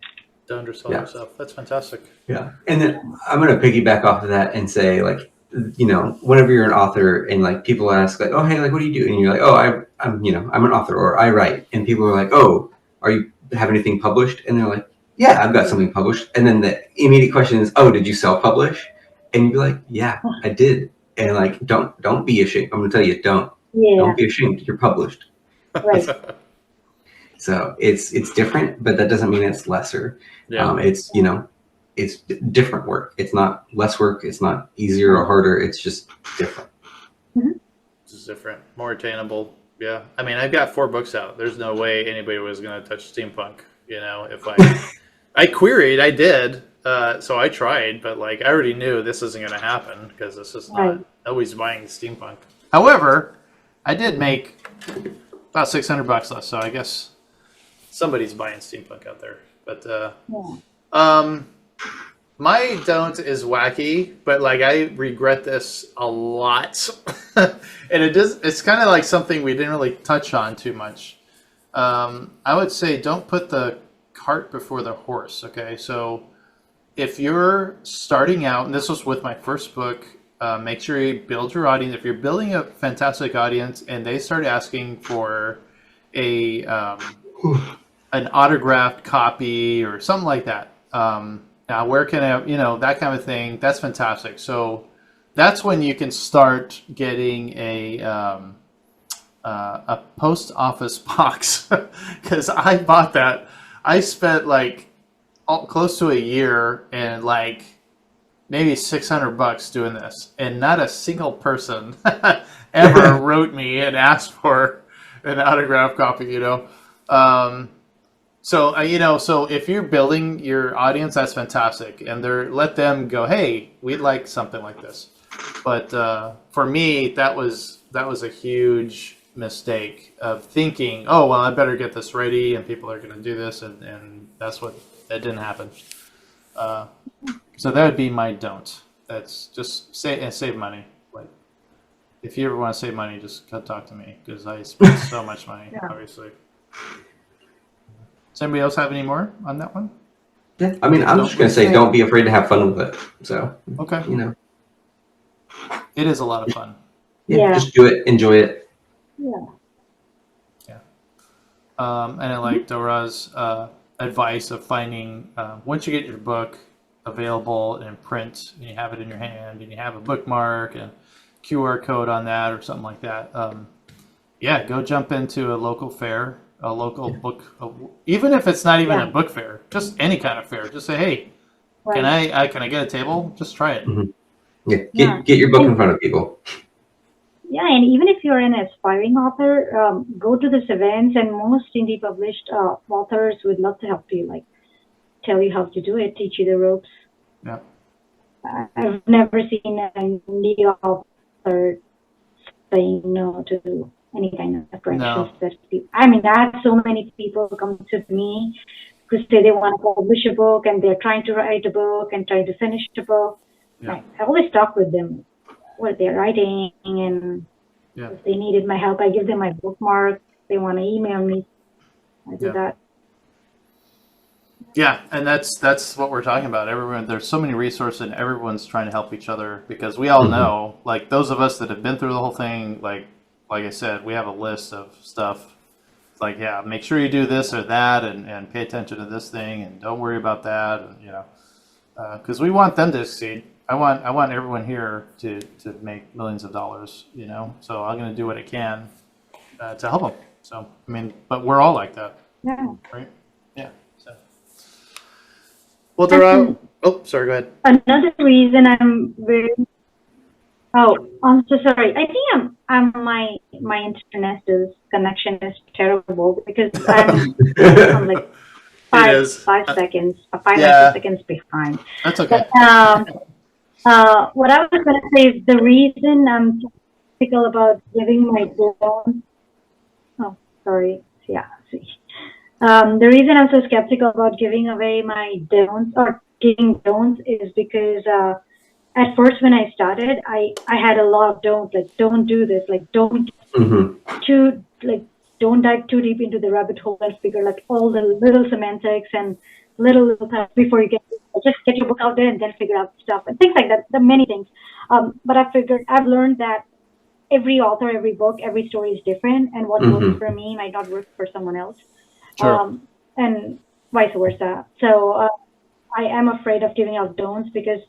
Don't undersell yourself. That's fantastic. Yeah, and then I'm gonna piggyback off of that and say, like, whenever you're an author and like people ask like, oh hey, like what do you do? And you're like, oh I'm an author or I write, and people are like, oh, are you have anything published? And they're like, yeah, I've got something published. And then the immediate question is, oh, did you self-publish? And you'd be like, yeah, I did. And like, don't be ashamed. I'm gonna tell you, don't be ashamed. You're published. Right. So it's different, but that doesn't mean it's lesser. Yeah. It's different work. It's not less work. It's not easier or harder. It's just different. It's different, more attainable. Yeah. I mean, I've got 4 books out. There's no way anybody was going to touch steampunk. If I queried, I did. So I tried, but like I already knew this isn't going to happen because this is not always buying steampunk. However, I did make about $600 less, so I guess somebody's buying steampunk out there. But my don't is wacky, but like I regret this a lot, and it's kind of like something we didn't really touch on too much. I would say don't put the cart before the horse. Okay, so if you're starting out, and this was with my first book, make sure you build your audience. If you're building a fantastic audience and they start asking for an autographed copy or something like that, now where can I, that kind of thing, that's fantastic. So that's when you can start getting a post office box, because I bought that. I spent like close to a year and like maybe $600 doing this, and not a single person ever wrote me and asked for an autograph copy. So if you're building your audience, that's fantastic, and let them go, hey, we'd like something like this. But for me, that was a huge mistake of thinking, oh well, I better get this ready, and people are going to do this, and that didn't happen. So that would be my don't. That's just save money. Like, if you ever want to save money, just come talk to me because I spend so much money, obviously. Does anybody else have any more on that one? Yeah, I mean, I'm just gonna say, don't be afraid to have fun with it. So, okay, it is a lot of fun. Just do it, enjoy it. Yeah. And I like Dora's advice of finding once you get your book available in print and you have it in your hand and you have a bookmark and QR code on that or something like that. Go jump into a local fair, a local book, even if it's not even a book fair, just any kind of fair. Just say, hey, can I get a table? Just try it. Mm-hmm. Yeah, get your book in front of people. Yeah, and even if you're an aspiring author, go to these events, and most indie published authors would love to help you, like tell you how to do it, teach you the ropes. Yeah. I've never seen an indie author saying no to any kind of approaches. I mean, I have so many people come to me who say they want to publish a book and they're trying to write a book and trying to finish a book. Yeah. I always talk with them what they're writing, and if they needed my help, I give them my bookmark. If they want to email me, I do that. Yeah, and that's what we're talking about. Everyone, there's so many resources, and everyone's trying to help each other because we all know, like those of us that have been through the whole thing, like I said, we have a list of stuff. Like, make sure you do this or that, and pay attention to this thing, and don't worry about that, and because we want them to succeed. I want everyone here to make millions of dollars, so I'm going to do what I can to help them. So, I mean, but we're all like that. Yeah. Right? Yeah. So. Well, Darah, sorry, go ahead. Another reason I'm very, I'm so sorry. I think my internet connection is terrible because I'm like 5 seconds behind. That's okay. But, what I was going to say is the reason I'm skeptical about giving my don'ts. Oh, sorry. Yeah. The reason I'm so skeptical about giving away my don'ts or giving don'ts is because at first when I started, I had a lot of don'ts, like don't do this, like don't don't dive too deep into the rabbit hole and figure like all the little semantics and little things before you just get your book out there and then figure out stuff and things like that. There are many things. But I've learned that every author, every book, every story is different, and what works for me might not work for someone else. Sure. And vice versa. So I am afraid of giving out don'ts because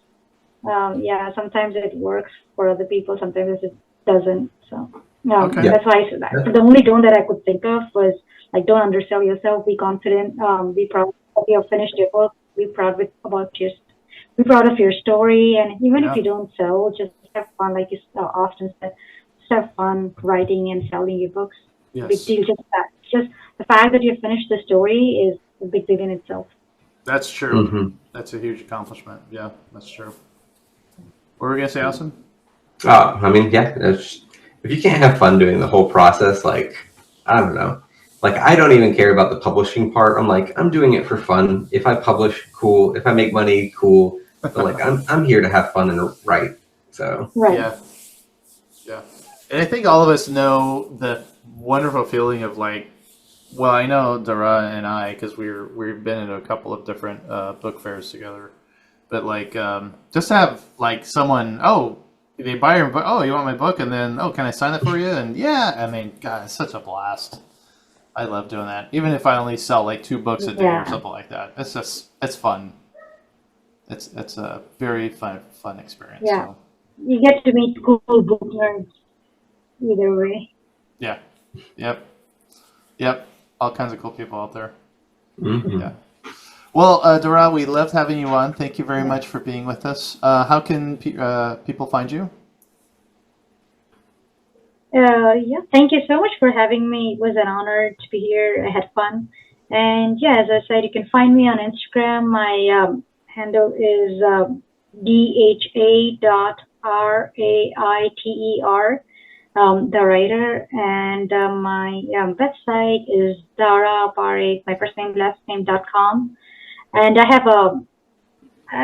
sometimes it works for other people, sometimes it doesn't. So that's why I said that. The only don't that I could think of was like, don't undersell yourself, be confident, be proud of your finished your book, be proud of your story, and even if you don't sell, just have fun, like you often said, just have fun writing and selling your books. Yes. Big deal, just the fact that you finished the story is a big deal in itself. That's true. That's a huge accomplishment. Yeah, that's true. What were we gonna say, Austin? I mean, if you can't have fun doing the whole process, like, I don't know. Like, I don't even care about the publishing part. I'm like, I'm doing it for fun. If I publish, cool. If I make money, cool. But like, I'm here to have fun and write. So right. Yeah. And I think all of us know the wonderful feeling of like, well, I know Darah and I, because we've been in a couple of different book fairs together, but like just have like someone, they buy your book, you want my book, and then can I sign it for you? And I mean, God, it's such a blast. I love doing that. Even if I only sell like 2 books a day or something like that, it's fun. It's a very fun experience. Yeah, so. You get to meet cool book nerds either way. Yeah. Yep. All kinds of cool people out there. Yeah. Well, Darah, we loved having you on. Thank you very much for being with us. How can people find you? Thank you so much for having me. It was an honor to be here. I had fun. And as I said, you can find me on Instagram. My handle is dha.raiter, the writer. And my website is Dhara Parekh, my first name, last name.com. And I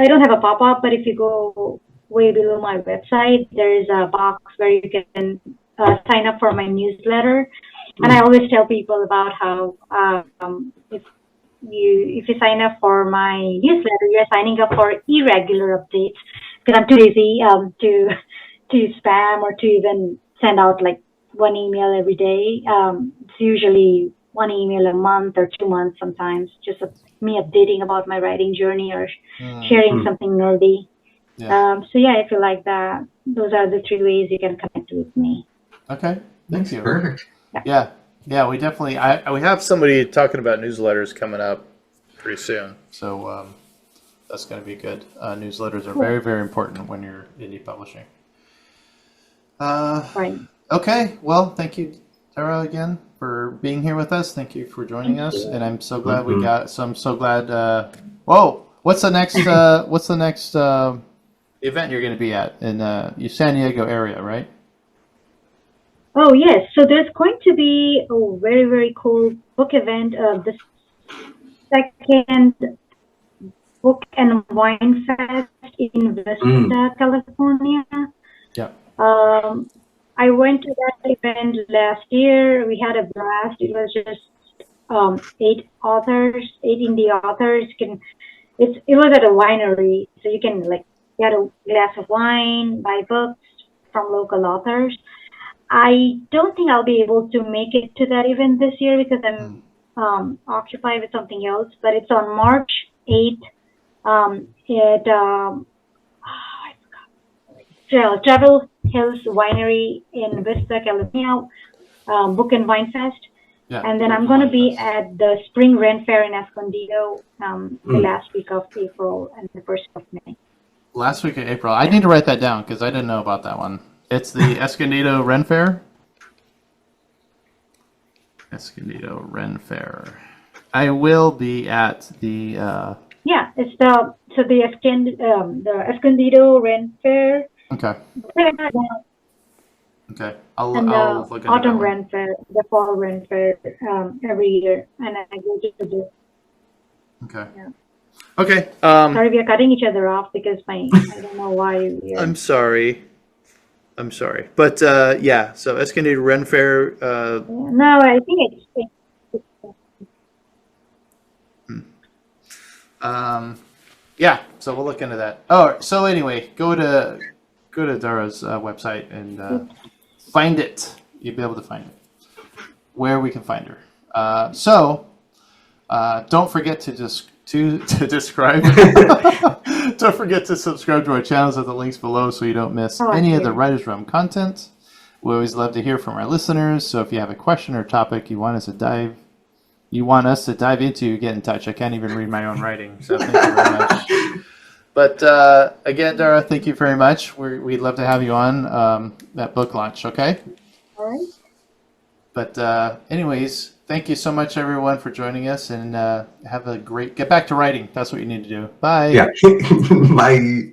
don't have a pop-up, but if you go way below my website, there is a box where you can sign up for my newsletter. And I always tell people about how if you sign up for my newsletter, you're signing up for irregular updates because I'm too busy to spam or to even send out like one email every day. It's usually one email a month or 2 months sometimes, just me updating about my writing journey or sharing something nerdy. Yeah. So yeah, if you like that, those are the 3 ways you can connect with me. Okay. Thank you. Perfect. Yeah. We definitely. We have somebody talking about newsletters coming up pretty soon, so that's going to be good. Newsletters are very, very important when you're indie publishing. Right. Okay. Well, thank you, Tara, again for being here with us. Thank you for joining us, and I'm so glad we got. So I'm so glad. Whoa! What's the next? What's the next event you're going to be at in San Diego area, right? Oh yes, so there's going to be a very, very cool book event. The second Book and Wine Fest in Vista, California. Yeah. I went to that event last year. We had a blast. It was just 8 authors, 8 indie authors. It was at a winery, so you can get a glass of wine, buy books from local authors. I don't think I'll be able to make it to that event this year because I'm occupied with something else. But it's on March 8th at Travel Hills Winery in Vista, California, Book and Wine Fest. Yeah. And then I'm going to be at the Spring Rent Fair in Escondido the last week of April and the first of May. Last week of April. I need to write that down because I didn't know about that one. It's the Escondido Ren Fair. Escondido Ren Fair. I will be at the. Yeah, it's the Escondido Ren Fair. Okay. Okay. I'll And look the into Autumn that one. Ren Fair, the Fall Ren Fair every year, and I go to the. Okay. Yeah. Okay. Sorry, we are cutting each other off because I don't know why we are. I'm sorry. But yeah, so Escondido Ren Fair. No, I think it's Yeah, so we'll look into that. Oh, so anyway, go to Dara's website and find it. You'll be able to find it where we can find her. So don't forget to subscribe. Don't forget to subscribe to our channels at the links below so you don't miss any of the Writers Room content. We always love to hear from our listeners. So if you have a question or topic you want us to dive into, get in touch. I can't even read my own writing, so thank you very much. But again, Dara, thank you very much. We'd love to have you on that book launch, okay? all right. But anyways, thank you so much, everyone, for joining us, and have a great... Get back to writing. That's what you need to do. Bye. Yeah. Bye.